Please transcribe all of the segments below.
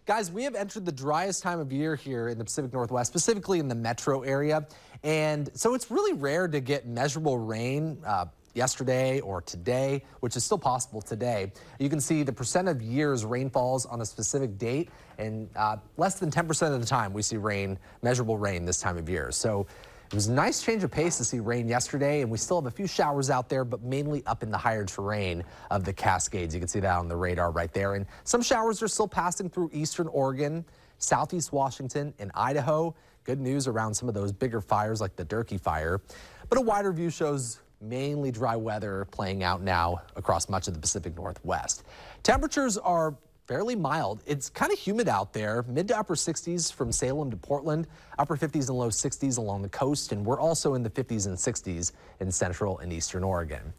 Guys, we have entered the driest time of year here in the Pacific Northwest, specifically in the metro area. And so it's really rare to get measurable rain yesterday or today, which is still possible today. You can see the percent of years rainfalls on a specific date, and less than 10% of the time we see rain, measurable rain this time of year. So it was a nice change of pace to see rain yesterday, and we still have a few showers out there, but mainly up in the higher terrain of the Cascades. You can see that on the radar right there. And some showers are still passing through eastern Oregon, southeast Washington, and Idaho. Good news around some of those bigger fires like the Durkee fire. But a wider view shows mainly dry weather playing out now across much of the Pacific Northwest. Temperatures are fairly mild. It's kind of humid out there, mid to upper 60s from Salem to Portland, upper 50s and low 60s along the coast, and we're also in the 50s and 60s in central and eastern Oregon.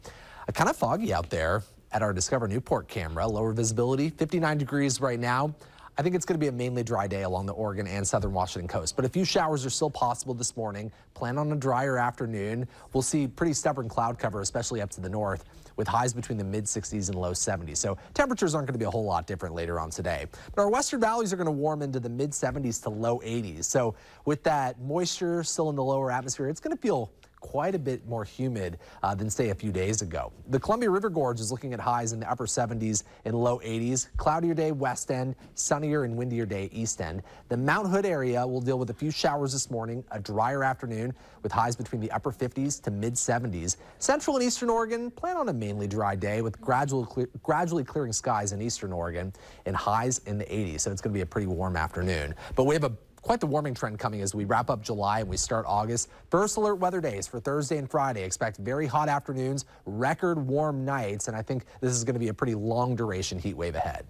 Kind of foggy out there at our Discover Newport camera, lower visibility, 59 degrees right now. I think it's going to be a mainly dry day along the Oregon and southern Washington coast, but a few showers are still possible this morning. Plan on a drier afternoon. We'll see pretty stubborn cloud cover, especially up to the north, with highs between the mid 60s and low 70s. So temperatures aren't going to be a whole lot different later on today. But our western valleys are going to warm into the mid 70s to low 80s. So with that moisture still in the lower atmosphere, it's going to feel quite a bit more humid than, say, a few days ago. The Columbia River Gorge is looking at highs in the upper 70s and low 80s. Cloudier day west end, sunnier and windier day east end. The Mount Hood area will deal with a few showers this morning, a drier afternoon with highs between the upper 50s to mid 70s. Central and eastern Oregon plan on a mainly dry day with gradually clearing skies in eastern Oregon and highs in the 80s. So it's going to be a pretty warm afternoon. But we have quite the warming trend coming as we wrap up July and we start August. First alert weather days for Thursday and Friday. Expect very hot afternoons, record warm nights, and I think this is going to be a pretty long duration heat wave ahead.